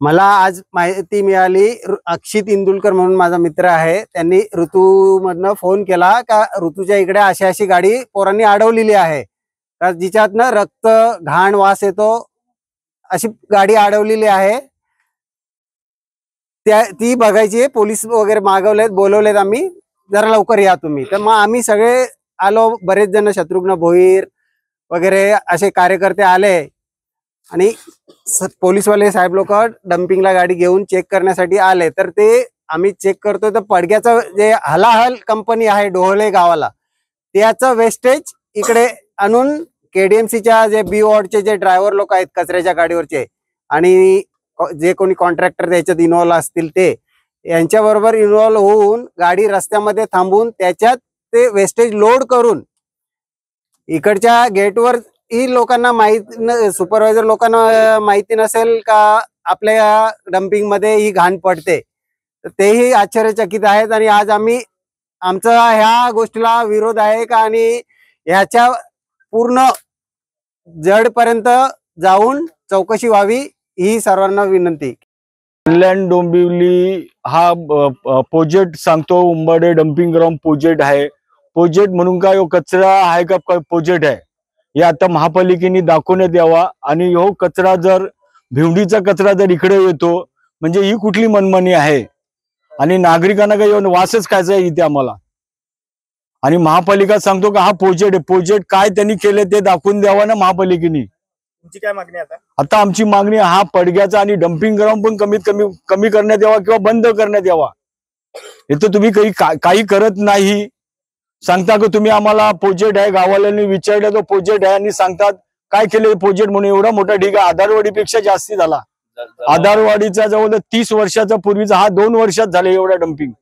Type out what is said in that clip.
मला आज माहिती मिळाली, अक्षित इंदुलकर म्हणून माझा मित्र आहे, त्यांनी ऋतूमधनं फोन केला का ऋतूच्या इकडे अशी गाडी पोरांनी अडवलेली आहे का जिच्यातनं रक्त घाण वास येतो, अशी गाडी अडवलेली आहे, ती बघायची. पोलीस वगैरे मागवलेत, बोलवलेत, आम्ही जरा लवकर या तुम्ही. तर मग आम्ही सगळे आलो, बरेच जण, शत्रुघ्न भोईर वगैरे असे कार्यकर्ते आले आणि पोलीसवाले साहेब लोक डम्पिंगला गाडी घेऊन चेक करण्यासाठी आले. तर ते आम्ही चेक करतोय तर पडग्याचं जे हलाहल कंपनी आहे डोहले गावाला, त्याचं वेस्टेज इकडे आणून केडीएमसीच्या जे बी वॉर्डचे जे ड्रायव्हर लोक आहेत कचऱ्याच्या गाडीवरचे आणि जे कोणी कॉन्ट्रॅक्टर त्याच्यात इन्व्हॉल्व असतील ते यांच्याबरोबर इन्व्हॉल्व होऊन गाडी रस्त्यामध्ये थांबून त्याच्यात ते वेस्टेज लोड करून इकडच्या गेटवर ही लोकांना सुपरवायझर लोकांना माहिती नसेल का आपल्या डम्पिंग मध्ये ही घाण पडते, तर तेही आश्चर्यचकित आहेत. आणि आज आमचा ह्या गोष्टीला विरोध आहे का आणि ह्याच्या पूर्ण जडपर्यंत जाऊन चौकशी व्हावी ही सर्वांना विनंती. कल्याण डोंबिवली हा प्रोजेक्ट सांगतो, उंबाडे डम्पिंग ग्राउंड प्रोजेक्ट आहे. प्रोजेक्ट म्हणून काय कचरा आहे का प्रोजेक्ट आहे हे आता महापालिकेने दाखवण्यात यावा. आणि हो कचरा जर भिवंडीचा कचरा जर इकडे येतो म्हणजे ही कुठली मनमानी आहे. आणि नागरिकांना काही वासच खायचा आहे इथे आम्हाला. आणि महापालिका सांगतो का हा प्रोजेक्ट आहे, प्रोजेक्ट काय त्यांनी केले ते दाखवून द्यावा ना महापालिकेने. तुमची काय मागणी आता? आता आमची मागणी हा पडग्याचा आणि डम्पिंग ग्राउंड पण कमीत कमी करण्यात यावा किंवा बंद करण्यात यावा. हे तर तुम्ही काही करत नाही. सांगता का तुम्ही आम्हाला प्रोजेक्ट आहे, गावाल्यांनी विचारलं तो प्रोजेक्ट आहे आणि सांगतात काय केले प्रोजेक्ट म्हणून. एवढा मोठा ढिगा आधारवाडीपेक्षा जास्ती झाला. आधारवाडीचा जवळ 30 वर्षाचा पूर्वीचा, हा 2 वर्षात झाले एवढा डम्पिंग.